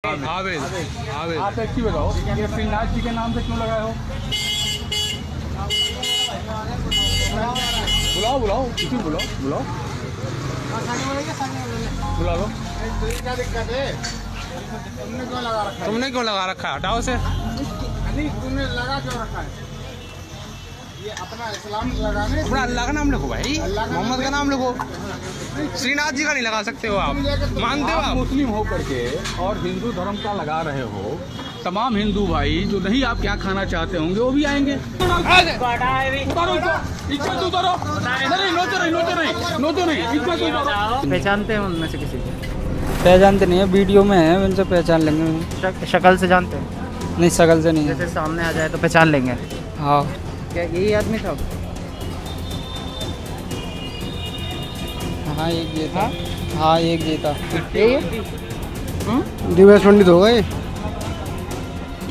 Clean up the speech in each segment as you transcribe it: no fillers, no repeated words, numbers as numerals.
आवेद। आप एक चीज बताओ, ये श्रीनाथ जी के नाम से क्यों लगाए हो? बुलाओ किसी बुलाओ बुला लो। क्या दिक्कत है? तुमने क्यों लगा रखा है? हटाओ से। नहीं, तुमने लगा क्यों रखा है? ये अपना इस्लाम लगाने, अपना अल्लाह का नाम लिखो भाई, मोहम्मद का नाम लिखो। श्रीनाथ जी का नहीं लगा सकते हो आप? मानते हो आप? मुस्लिम हो करके और हिंदू धर्म का लगा रहे हो। तमाम हिंदू भाई जो नहीं आप क्या खाना चाहते होंगे वो भी आएंगे। पहचानते हैं उनमें से किसी को? पहचानते नहीं है, वीडियो में है, उनसे पहचान लेंगे। शक्ल से जानते हैं? नहीं, शक्ल से नहीं। जैसे सामने आ जाए तो पहचान लेंगे? हाँ। क्या यही आदमी था? हाँ एक ये था। हाँ एक ये था। दिवेश पंडित होगा ये।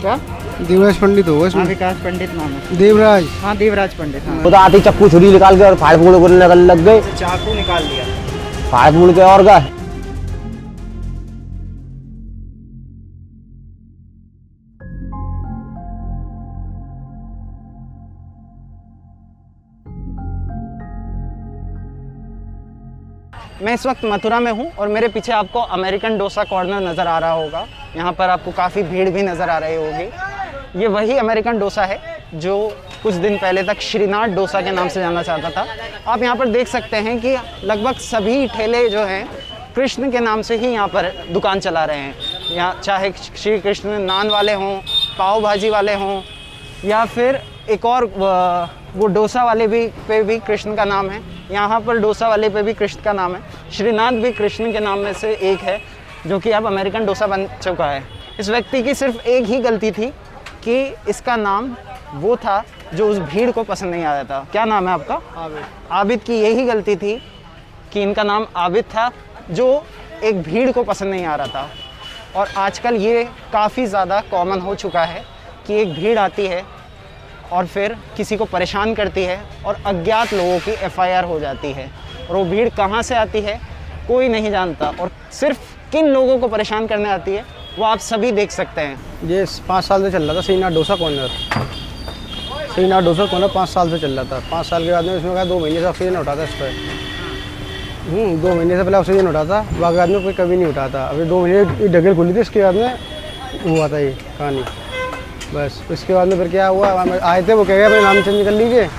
क्या? दिवेश पंडित होगा इसमें। विकास पंडित नाम है। देवराज। हाँ देवराज पंडित। हाँ। खुद आती चक्कू छुरी निकाल के और फाड़ फूड़ करने लग गए। चाकू निकाल दिया, फाड़ फूड़ के और क्या। मैं इस वक्त मथुरा में हूँ और मेरे पीछे आपको अमेरिकन डोसा कॉर्नर नज़र आ रहा होगा। यहाँ पर आपको काफ़ी भीड़ भी नज़र आ रही होगी। ये वही अमेरिकन डोसा है जो कुछ दिन पहले तक श्रीनाथ डोसा के नाम से जाना जाता था। आप यहाँ पर देख सकते हैं कि लगभग सभी ठेले जो हैं कृष्ण के नाम से ही यहाँ पर दुकान चला रहे हैं। यहाँ चाहे श्री कृष्ण नान वाले हों, पाव भाजी वाले हों, या फिर एक और वो डोसा वाले पे भी कृष्ण का नाम है। यहाँ पर डोसा वाले पे भी कृष्ण का नाम है। श्रीनाथ भी कृष्ण के नाम में से एक है, जो कि अब अमेरिकन डोसा बन चुका है। इस व्यक्ति की सिर्फ एक ही गलती थी कि इसका नाम वो था जो उस भीड़ को पसंद नहीं आया था। क्या नाम है आपका? आबिद। आबिद की यही गलती थी कि इनका नाम आबिद था, जो एक भीड़ को पसंद नहीं आ रहा था। और आजकल ये काफ़ी ज़्यादा कॉमन हो चुका है कि एक भीड़ आती है और फिर किसी को परेशान करती है और अज्ञात लोगों की एफआईआर हो जाती है। और वो भीड़ कहाँ से आती है कोई नहीं जानता, और सिर्फ किन लोगों को परेशान करने आती है वो आप सभी देख सकते हैं। ये 5 साल से चल रहा था श्रीनाथ डोसा कॉर्नर। श्रीनाथ डोसा कॉर्नर 5 साल से चल रहा था। 5 साल के बाद में इसमें कहा 2 महीने से ऑक्सीजन उठाता इस पर। 2 महीने से पहले ऑक्सीजन उठाता, बाकी आदमी कोई कभी नहीं उठाता। अभी 2 महीने ढकेल खुली थी, इसके बाद में हुआ था ये कहानी। बस उसके बाद में फिर क्या हुआ, आए थे वो कह गए अपना नाम चेंज कर लीजिए,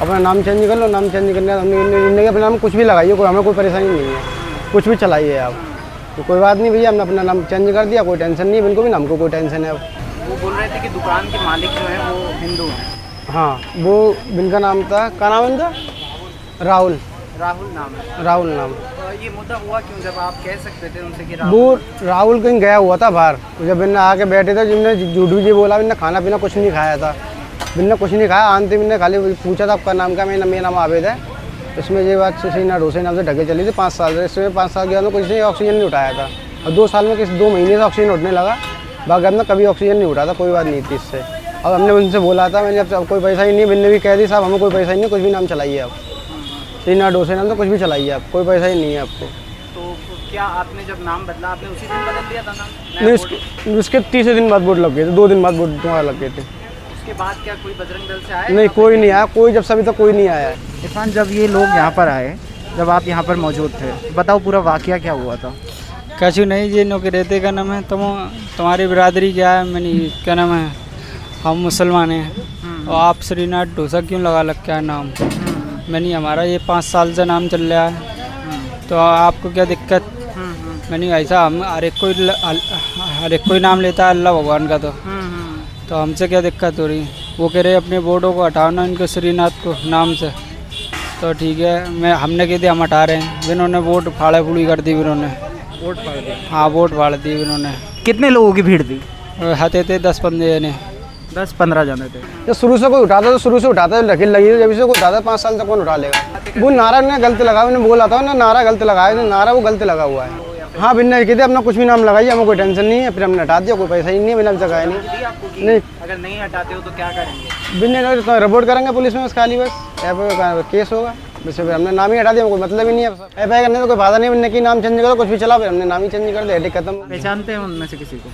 अपना नाम चेंज कर लो। नाम चेंज करने हमने अपने नाम कुछ भी लगाइए, कोई हमें कोई परेशानी नहीं है, कुछ भी चलाइए आप, तो कोई बात नहीं भैया। हमने अपना नाम चेंज कर दिया, कोई टेंशन नहीं है, बिल्कुल भी नाम को कोई टेंशन है। वो बोल रहे थे कि दुकान के मालिक जो हैं वो हिंदू हैं। हाँ, वो जिनका नाम था, क्या नाम है इनका? राहुल नाम है। राहुल नाम। तो ये मुद्दा हुआ क्यों जब आप कह सकते थे उनसे कि वो राहुल कहीं गया हुआ था बाहर, जब इनने आके बैठे थे, जिनने जूडू जी बोला, इनने खाना पीना कुछ नहीं खाया था। इनने कुछ नहीं खाया, आनते इनने खाली पूछा था आपका नाम क्या, मेरा नाम आबिद है। इसमें ये बात श्रीनाथ डोसा नाम से ढके चली थी 5 साल से। इसमें 5 साल के बाद में कुछ नहीं ऑक्सीजन नहीं उठाया था, और 2 साल में 2 महीने से ऑक्सीजन उठने लगा। बाकी हमने कभी ऑक्सीजन नहीं उठा था, कोई बात नहीं थी इससे। अब हमने उनसे बोला था, मैंने अब कोई पैसा ही नहीं, मैंने भी कह दी साहब हमें कोई पैसा ही नहीं, कुछ भी नाम चलाइए आप, श्रीनाथ डोसा नाम तो कुछ भी चलाइए आप, कोई पैसा ही नहीं है आपको। तो क्या आपने जब नाम बदला, आपने उसी दिन बदल दिया था नाम? नहीं, उसके 30 दिन बाद बोर्ड लग गए थे, 2 दिन बाद बोर्ड तुम्हारा लग गए थे। उसके बाद क्या कोई बजरंग दल से आया? नहीं, कोई नहीं आया, कोई जब सभी तक कोई नहीं आया। इरफान, जब ये लोग यहाँ पर आए, जब आप यहाँ पर मौजूद थे, बताओ पूरा वाकया क्या हुआ था? कछु नहीं, ये नौकरी रहते का नाम है, तुम्हारी बिरादरी क्या है? मैंने क्या नाम है, हम मुसलमान हैं, और आप श्रीनाथ डोसा क्यों लगा रखा है नाम? मैंने हमारा ये 5 साल से नाम चल रहा है, तो आपको क्या दिक्कत? मैंने ऐसा हम हर एक कोई नाम लेता है अल्लाह भगवान का, तो हमसे क्या दिक्कत हो रही? वो कह रहे अपने बोर्डों को हटाना इनको श्रीनाथ को नाम से, तो ठीक है, हमने कह दिया हम हटा रहे हैं। इन्होंने वोट फाड़ा फूड़ी कर दी, इन्होंने वोट फाड़ दिया। हाँ, वोट फाड़ दी इन्होंने। कितने लोगों की भीड़ थी? हते थे 10-15 जने। 10-15 जने थे। जब शुरू से कोई उठाता तो शुरू से उठाता, ढकेल लगी थी, जब से कोई उठाता 5 साल तक कौन उठा लेगा? वो नारा ने गलत लगा, उन्होंने बोला था ना नारा गलत लगाया, नारा वो गलत लगा हुआ है। हाँ, बिन्ना कहते अपना कुछ भी नाम लगाइए, हमें कोई टेंशन नहीं है। फिर हमने हटा दिया, कोई पैसा ही नहीं है, बिना जगह नहीं। नहीं, अगर नहीं हटाते हो तो क्या करेंगे? बिन्ने रिपोर्ट करेंगे पुलिस में, बस खाली बस केस होगा, वैसे फिर हमने नाम ही हटा दिया, कोई मतलब ही नहीं है। FI करने तो कोई फायदा नहीं, हमने की नाम चेंज करो कुछ भी चला, फिर हमने नाम ही चेंज कर दिया, हेडेक खत्म। पहचानते हैं उनमें से किसी को?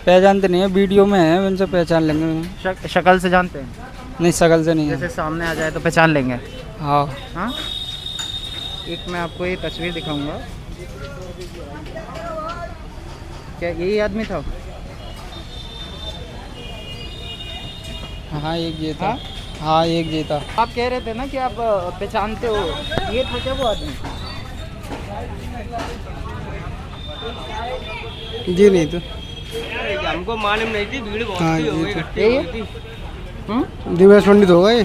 पहचानते नहीं है, वीडियो में है, उनसे पहचान लेंगे। शक्ल से जानते हैं? नहीं, शक्ल से नहीं है। जैसे सामने आ जाए तो पहचान लेंगे? हाँ। हाँ, एक मैं आपको ये तस्वीर दिखाऊंगा। क्या यही आदमी था? हाँ, एक ये था। हाँ, एक ये था। आप कह रहे थे ना कि आप पहचानते हो, ये था क्या वो आदमी? जी नहीं तो हमको मालूम नहीं थी, भीड़ बहुत हाँ, थी, हो गई, इकट्ठी हो गई थी। दिवेश पंडित होगा ये।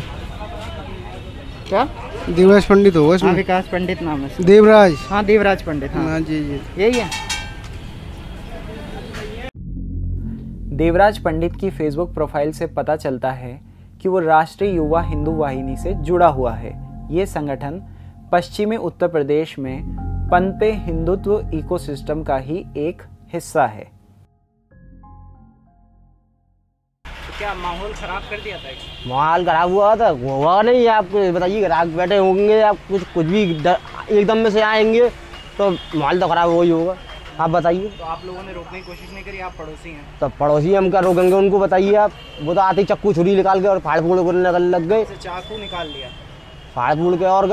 क्या? दिवेश पंडित होगा हाँ, इसमें। विकास पंडित नाम है इसका। देवराज। हाँ, देवराज पंडित। हाँ जी जी, यही है। देवराज पंडित की फेसबुक प्रोफाइल से पता चलता है कि वो राष्ट्रीय युवा हिंदू वाहिनी से जुड़ा हुआ है। ये संगठन पश्चिमी उत्तर प्रदेश में पनपे हिंदुत्व इकोसिस्टम का ही एक हिस्सा है। क्या माहौल खराब कर दिया था? माहौल खराब हुआ था, हुआ नहीं। आप बताइए, ग्राहक बैठे होंगे, आप कुछ भी एकदम में से आएंगे तो माहौल तो खराब हो ही होगा। आप बताइए। तो आप लोगों ने रोकने की कोशिश नहीं करी? आप पड़ोसी हैं। तो पड़ोसी हम क्या रोकेंगे उनको, बताइए आप। वो तो आते ही चक्कू छुरी निकाल के और फाड़ फूड़ करने लग गए। चाकू निकाल लिया? फाड़ फूड़ के और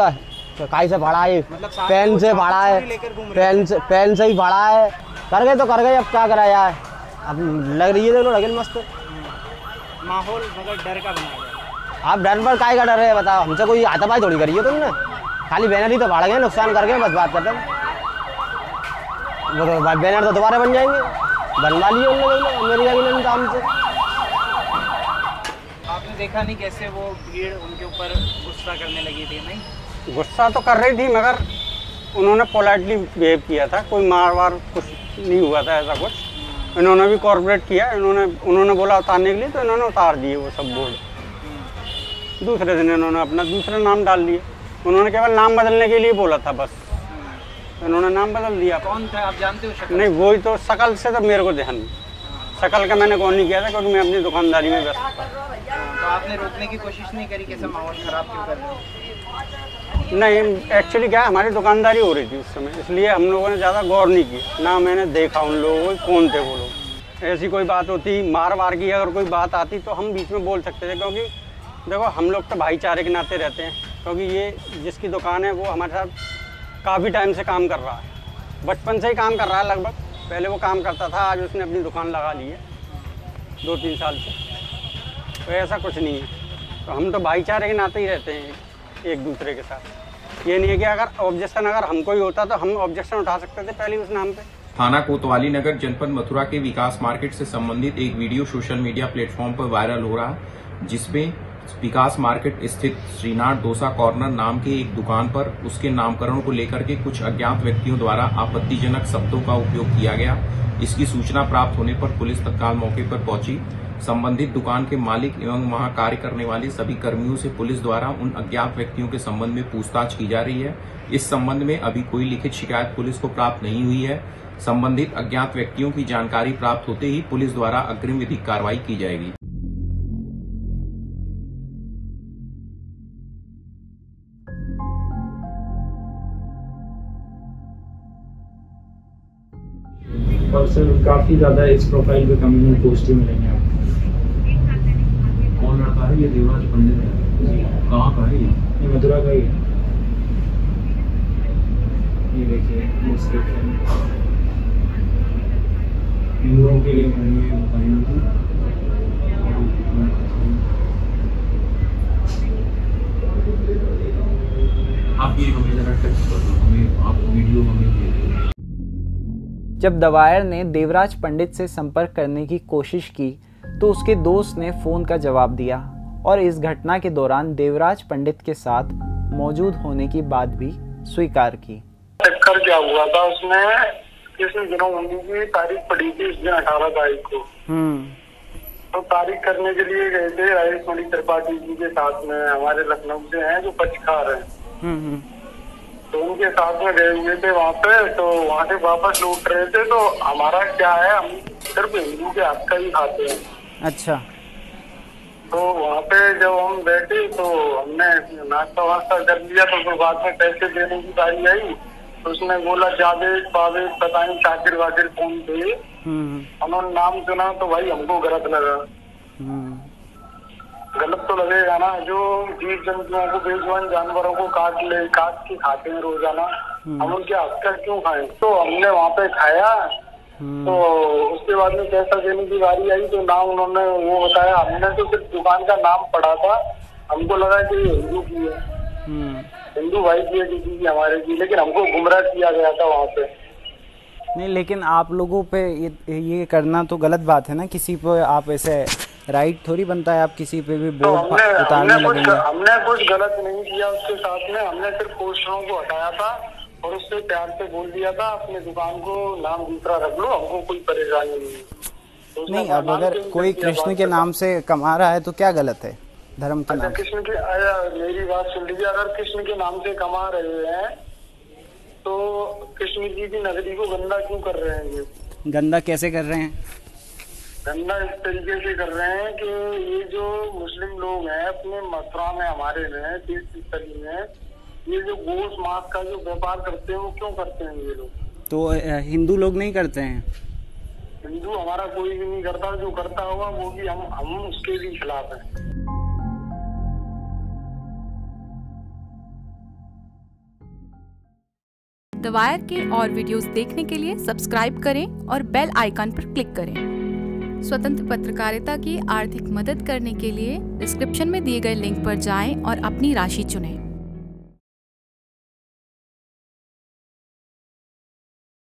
काय से फाड़ा है? मतलब पेन से फाड़ा है, पेन से ही फाड़ा है। कर गए तो कर गए, अब क्या करा जाए। अब लग रही है दोनों लगन मस्त। माहौल मगर डर का बना गया। आप डर पर काय का डर है बताओ? हमसे कोई हाथापाई थोड़ी करी है तुमने, खाली बैनर ही तो फाड़ गए, नुकसान कर गए, बस बात करते हैं। वो तो बैनर तो दोबारा बन जाएंगे, बनवा लिए उन लोगों ने मेरी काम से। आपने देखा नहीं कैसे वो भीड़ उनके ऊपर गुस्सा करने लगी थी? नहीं, गुस्सा तो कर रही थी मगर उन्होंने पोलाइटली बिहेव किया था, कोई मार वार कुछ नहीं हुआ था ऐसा कुछ। इन्होंने भी कॉर्पोरेट किया, उन्होंने बोला उतारने के लिए, तो इन्होंने उतार दिए वो सब बोर्ड। दूसरे दिन इन्होंने अपना दूसरा नाम डाल दिया। उन्होंने केवल नाम बदलने के लिए बोला था बस, इन्होंने नाम बदल दिया। कौन था आप जानते हो? शक्ल? नहीं, वही तो शकल से तो मेरे को ध्यान नहीं, शकल का मैंने कौन नहीं किया था क्योंकि मैं अपनी दुकानदारी में व्यस्त था। तो आपने रोकने की कोशिश नहीं करी? कैसा माहौल खराब क्यों कर रहे हो? नहीं, एक्चुअली क्या है, हमारी दुकानदारी हो रही थी उस समय, इसलिए हम लोगों ने ज़्यादा गौर नहीं किया। ना मैंने देखा उन लोगों को कौन थे वो लोग। ऐसी कोई बात होती, मार वार की अगर कोई बात आती तो हम बीच में बोल सकते थे, क्योंकि देखो हम लोग तो भाईचारे के नाते रहते हैं। क्योंकि ये जिसकी दुकान है वो हमारे साथ काफ़ी टाइम से काम कर रहा है, बचपन से ही काम कर रहा है लगभग। पहले वो काम करता था, आज उसने अपनी दुकान लगा ली है 2-3 साल से। तो ऐसा कुछ नहीं है, तो हम तो भाईचारे के नाते ही रहते हैं एक दूसरे के साथ। ये नहीं है कि अगर ऑब्जेक्शन अगर हमको ही होता तो हम ऑब्जेक्शन उठा सकते थे पहले उस नाम पे। थाना कोतवाली नगर जनपद मथुरा के विकास मार्केट से संबंधित एक वीडियो सोशल मीडिया प्लेटफॉर्म पर वायरल हो रहा है, जिसमें विकास मार्केट स्थित श्रीनाथ डोसा कॉर्नर नाम के एक दुकान पर उसके नामकरण को लेकर के कुछ अज्ञात व्यक्तियों द्वारा आपत्तिजनक शब्दों का उपयोग किया गया। इसकी सूचना प्राप्त होने पर पुलिस तत्काल मौके पर पहुंची। संबंधित दुकान के मालिक एवं वहां कार्य करने वाले सभी कर्मियों से पुलिस द्वारा उन अज्ञात व्यक्तियों के संबंध में पूछताछ की जा रही है। इस संबंध में अभी कोई लिखित शिकायत पुलिस को प्राप्त नहीं हुई है। संबंधित अज्ञात व्यक्तियों की जानकारी प्राप्त होते ही पुलिस द्वारा अग्रिम विधिक कार्रवाई की जाएगी। और सर काफ़ी ज़्यादा इस प्रोफाइल पे कम्युनिटी पोस्ट ही मिलेंगे आपको। कौन लड़का है ये? देवराज पंडित है। कहाँ का है ये मथुरा का ही है। ये देखिए डिस्क्रिप्शन हिंदुओं के लिए मैंने ये बताई थी। आप ये हमें जरा टेक्स्ट कर दो, हमें आप वीडियो हमें दे दो। जब दवायर ने देवराज पंडित से संपर्क करने की कोशिश की तो उसके दोस्त ने फोन का जवाब दिया और इस घटना के दौरान देवराज पंडित के साथ मौजूद होने की बात भी स्वीकार की। चक्कर क्या हुआ था, उसने किसी दिनों उंगली की तारीख पड़ी थी, इस दिन 18 तारीख को। तो तारीख करने के लिए गए थे राजेश मणि त्रिपाठी जी के साथ में, हमारे लखनऊ से हैं जो पक्षकार हैं। तो उनके साथ में गए हुए थे वहाँ पे। तो वहाँ से वापस लौट रहे थे। तो हमारा क्या है, हम सिर्फ हिंदू के हक का ही खाते हैं। अच्छा। तो वहाँ पे जब हम बैठे तो हमने नाश्ता वास्ता कर लिया, तो फिर बाद में पैसे देने की बारी आई तो उसने बोला जावेद पावेद पता नहीं शाकिर वाकिर कौन थे, उन्होंने नाम सुना तो भाई हमको गलत लगा। गलत तो लगेगा ना, जो जीव जंतुओं को बेजुबान जानवरों को काट के खाते हैं रोजाना, हम उनके हक का क्यों खाएं? तो हमने वहाँ पे खाया, तो उसके बाद में पैसा देने की बारी आई तो नाम उन्होंने वो बताया, हमने तो सिर्फ दुकान का नाम पढ़ा था, हमको लगा कि हिंदू की है, हिंदू भाई की है किसी की हमारे की, लेकिन हमको गुमराह किया गया था वहाँ पे। नहीं, लेकिन आप लोगों पे ये करना तो गलत बात है ना, किसी पे आप ऐसे राइट थोड़ी बनता है आप किसी पे भी बोर्ड उतारने लगेंगे। हमने कुछ गलत नहीं किया उसके साथ में, हमने सिर्फ पोस्टरों को हटाया था और उससे प्यार से बोल दिया था अपने दुकान को नाम दूसरा रख लो, हमको कोई परेशानी नहीं। तो नहीं, अब अगर कोई कृष्ण के नाम से कमा रहा है तो क्या गलत है धर्म के नाम? कृष्ण के, मेरी बात सुन लीजिए, अगर कृष्ण के नाम से कमा रहे हैं तो कृष्ण जी की नगरी को गंदा क्यों कर रहे हैं? ये गंदा कैसे कर रहे हैं? गंदा इस तरीके से कर रहे हैं कि ये जो मुस्लिम लोग हैं अपने मथुरा में हमारे में तीर्थस्थली में ये जो गोश्त मांस का जो व्यापार करते हैं वो क्यों करते हैं ये लोग? तो हिंदू लोग नहीं करते हैं? हिंदू हमारा कोई भी नहीं करता, जो करता होगा वो भी हम उसके भी खिलाफ हैं। द वायर के और वीडियोस देखने के लिए सब्सक्राइब करें और बेल आइकन पर क्लिक करें। स्वतंत्र पत्रकारिता की आर्थिक मदद करने के लिए डिस्क्रिप्शन में दिए गए लिंक पर जाएं और अपनी राशि चुनें।